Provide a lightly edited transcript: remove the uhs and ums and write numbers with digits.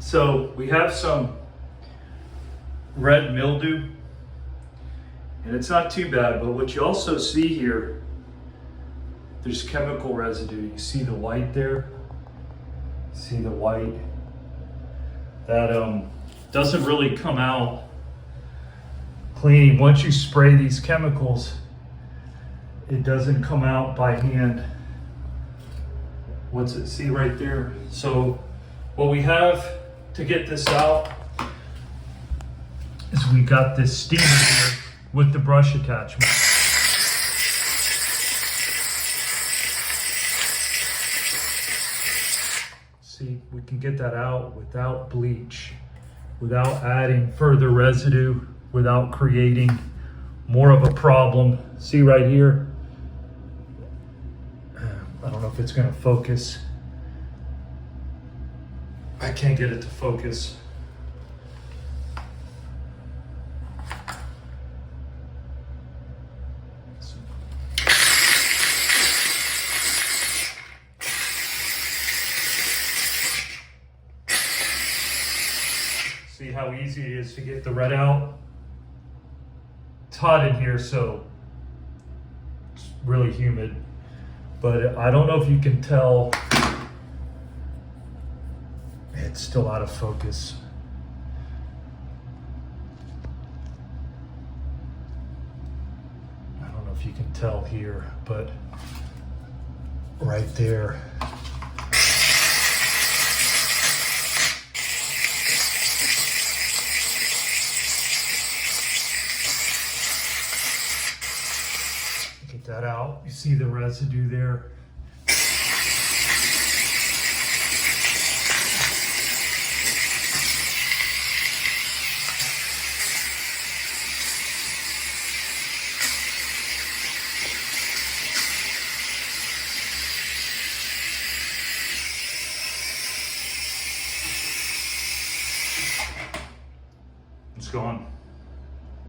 So we have some red mildew, and it's not too bad, but what you also see here, there's chemical residue. You see the white there? See the white? That doesn't really come out clean. Once you spray these chemicals, it doesn't come out by hand. What's it? See right there? So what we have to get this out is we got this steamer here with the brush attachment. See, we can get that out without bleach, without adding further residue, without creating more of a problem. See right here? I don't know if it's gonna focus. I can't get it to focus. See how easy it is to get the red out? It's hot in here, so it's really humid. But I don't know if you can tell, it's still out of focus. I don't know if you can tell here, but right there. Get that out. You see the residue there. It's gone.